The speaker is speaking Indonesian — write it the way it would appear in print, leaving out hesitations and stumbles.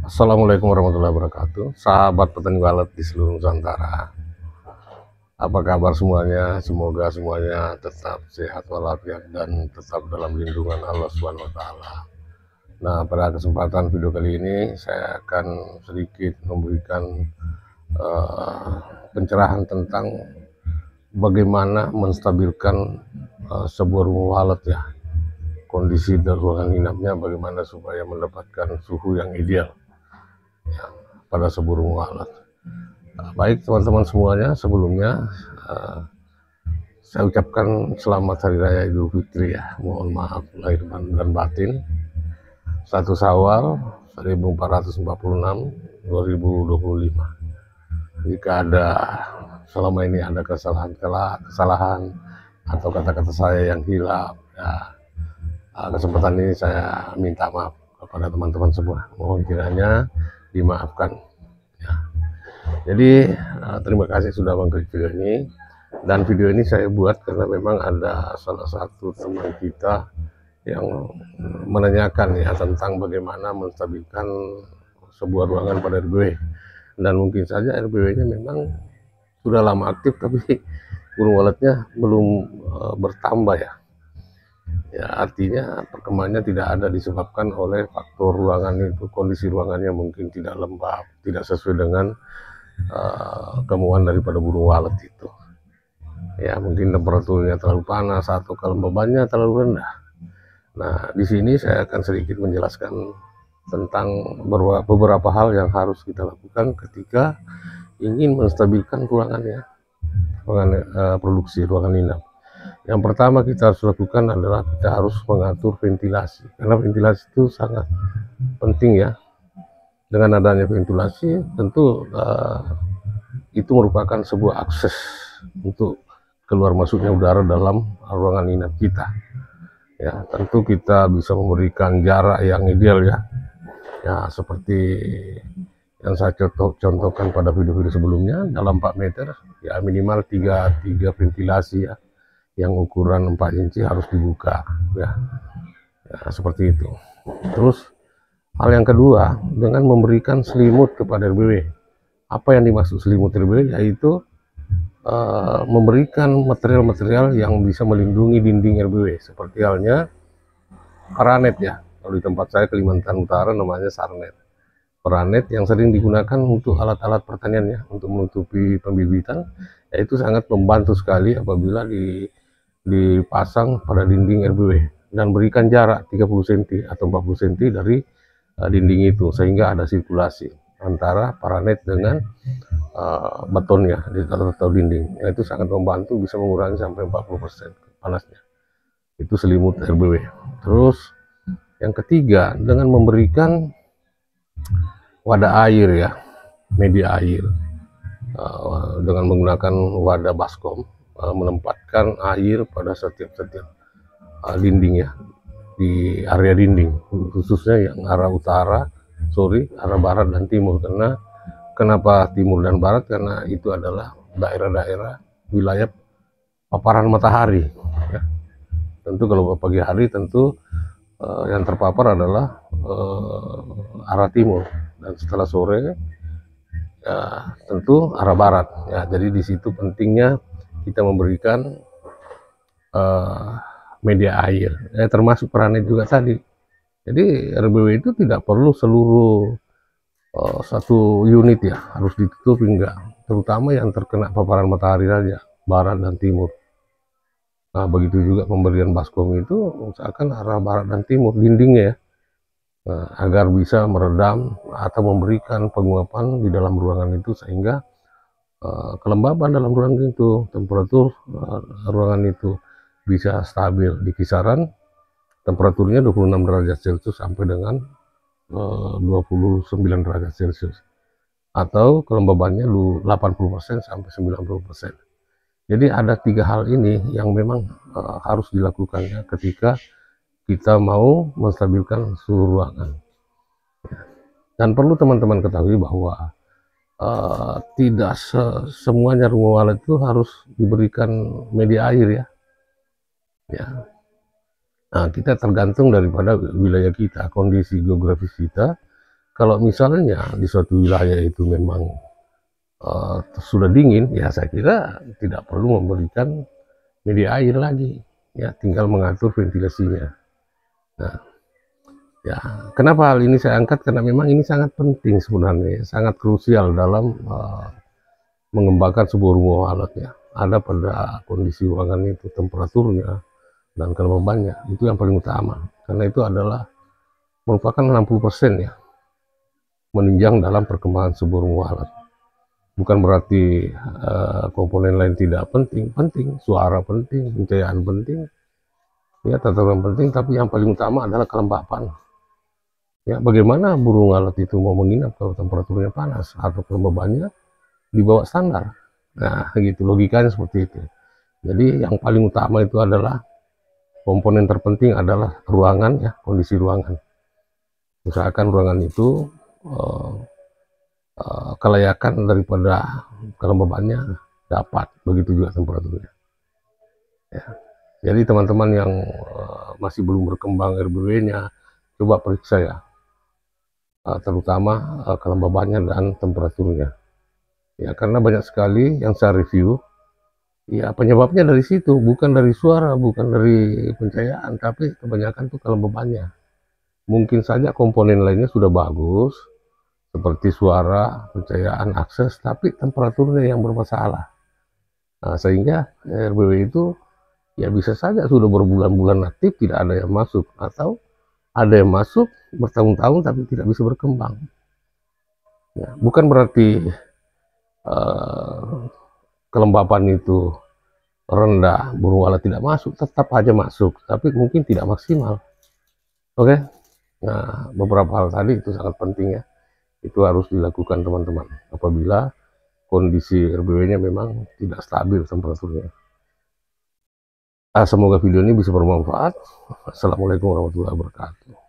Assalamualaikum warahmatullahi wabarakatuh. Sahabat petani walet di seluruh Nusantara. Apa kabar semuanya? Semoga semuanya tetap sehat walafiat dan tetap dalam lindungan Allah Subhanahu wa taala. Nah, pada kesempatan video kali ini saya akan sedikit memberikan eh, pencerahan tentang bagaimana menstabilkan sebuah rumah walet ya. Kondisi dan ruangan inapnya bagaimana supaya mendapatkan suhu yang ideal ya, pada sebuah rumah walet. Baik teman-teman semuanya, sebelumnya saya ucapkan selamat Hari Raya Idul Fitri ya. Mohon maaf lahir dan batin. 1 Syawal 1446 2025. Jika ada selama ini ada kesalahan atau kata-kata saya yang hilaf ya, kesempatan ini saya minta maaf kepada teman-teman semua. Mohon kiranya dimaafkan ya. Jadi terima kasih sudah mengklik video ini, dan video ini saya buat karena memang ada salah satu teman kita yang menanyakan ya tentang bagaimana menstabilkan sebuah ruangan pada RBW, dan mungkin saja RBW-nya memang sudah lama aktif tapi burung waletnya belum bertambah ya. Ya, artinya perkembangannya tidak ada disebabkan oleh faktor ruangan itu, kondisi ruangannya mungkin tidak lembab, tidak sesuai dengan kemauan daripada burung walet itu. Ya, mungkin temperaturnya terlalu panas atau kelembabannya terlalu rendah. Nah, di sini saya akan sedikit menjelaskan tentang beberapa hal yang harus kita lakukan ketika ingin menstabilkan ruangannya, produksi ruangan inap. Yang pertama kita harus lakukan adalah kita harus mengatur ventilasi, karena ventilasi itu sangat penting ya. Dengan adanya ventilasi tentu itu merupakan sebuah akses untuk keluar masuknya udara dalam ruangan inap kita. Ya, tentu kita bisa memberikan jarak yang ideal ya. Ya, seperti yang saya contohkan pada video-video sebelumnya, dalam 4 meter ya minimal 3 ventilasi ya, yang ukuran 4 inci harus dibuka ya. Ya, seperti itu. Terus hal yang kedua, dengan memberikan selimut kepada RBW. Apa yang dimaksud selimut RBW? Yaitu memberikan material-material yang bisa melindungi dinding RBW, seperti halnya paranet ya. Kalau di tempat saya Kalimantan Utara namanya sarnet. Paranet yang sering digunakan untuk alat-alat pertaniannya untuk menutupi pembibitan, yaitu sangat membantu sekali apabila dipasang pada dinding RBW, dan berikan jarak 30 cm atau 40 cm dari dinding itu sehingga ada sirkulasi antara paranet dengan betonnya atau dinding. Itu sangat membantu, bisa mengurangi sampai 40% panasnya. Itu selimut RBW. Terus yang ketiga, dengan memberikan wadah air ya, media air, dengan menggunakan wadah baskom, menempatkan air pada setiap dinding ya, di area dinding, khususnya yang arah arah barat dan timur. Karena kenapa timur dan barat? Karena itu adalah daerah-daerah wilayah paparan matahari ya. Tentu kalau pagi hari tentu yang terpapar adalah arah timur, dan setelah sore ya tentu arah barat ya. Jadi di situ pentingnya kita memberikan media air ya, termasuk paranet juga tadi. Jadi RBW itu tidak perlu seluruh satu unit ya harus ditutup, enggak, terutama yang terkena paparan matahari saja, barat dan timur. Nah, begitu juga pemberian baskom itu usahakan arah barat dan timur dindingnya ya, agar bisa meredam atau memberikan penguapan di dalam ruangan itu, sehingga kelembaban dalam ruangan itu, temperatur ruangan itu bisa stabil di kisaran temperaturnya 26 derajat Celcius sampai dengan 29 derajat Celcius, atau kelembabannya 80% sampai 90%. Jadi ada 3 hal ini yang memang harus dilakukannya ketika kita mau menstabilkan suhu ruangan. Dan perlu teman-teman ketahui bahwa tidak semuanya rumah walet itu harus diberikan media air ya. Ya. Nah, kita tergantung daripada wilayah kita, kondisi geografis kita, Kalau misalnya di suatu wilayah itu memang sudah dingin, ya saya kira tidak perlu memberikan media air lagi, ya tinggal mengatur ventilasinya. Nah, ya kenapa hal ini saya angkat? Karena memang ini sangat penting sebenarnya, sangat krusial dalam mengembangkan sebuah rumah alat ya. Ada pada kondisi ruangan itu temperaturnya dan kelembabannya, itu yang paling utama. Karena itu adalah merupakan 60% ya menunjang dalam perkembangan sebuah rumah alat. Bukan berarti komponen lain tidak penting, penting, suara penting, pencahayaan penting, ya tatanan penting, tapi yang paling utama adalah kelembapan. Ya, bagaimana burung alat itu mau menginap kalau temperaturnya panas atau kelembabannya di bawah standar. Nah, gitu logikanya seperti itu. Jadi yang paling utama itu adalah komponen terpenting adalah ruangan ya, kondisi ruangan. Usahakan ruangan itu kelayakan daripada kelembabannya dapat, begitu juga temperaturnya. Ya. Jadi teman-teman yang masih belum berkembang RBW-nya, coba periksa ya, terutama kelembabannya dan temperaturnya. Ya, karena banyak sekali yang saya review, ya penyebabnya dari situ, bukan dari suara, bukan dari pencahayaan, tapi kebanyakan tuh kelembabannya. Mungkin saja komponen lainnya sudah bagus, seperti suara, pencahayaan, akses, tapi temperaturnya yang bermasalah. Nah, sehingga RBW itu ya bisa saja sudah berbulan-bulan aktif tidak ada yang masuk, atau ada yang masuk bertahun-tahun tapi tidak bisa berkembang. Ya, bukan berarti kelembapan itu rendah, burung walet tidak masuk, tetap aja masuk, tapi mungkin tidak maksimal. Oke, nah beberapa hal tadi itu sangat penting ya, itu harus dilakukan teman-teman apabila kondisi RBW-nya memang tidak stabil temperaturnya. Semoga video ini bisa bermanfaat. Assalamualaikum warahmatullahi wabarakatuh.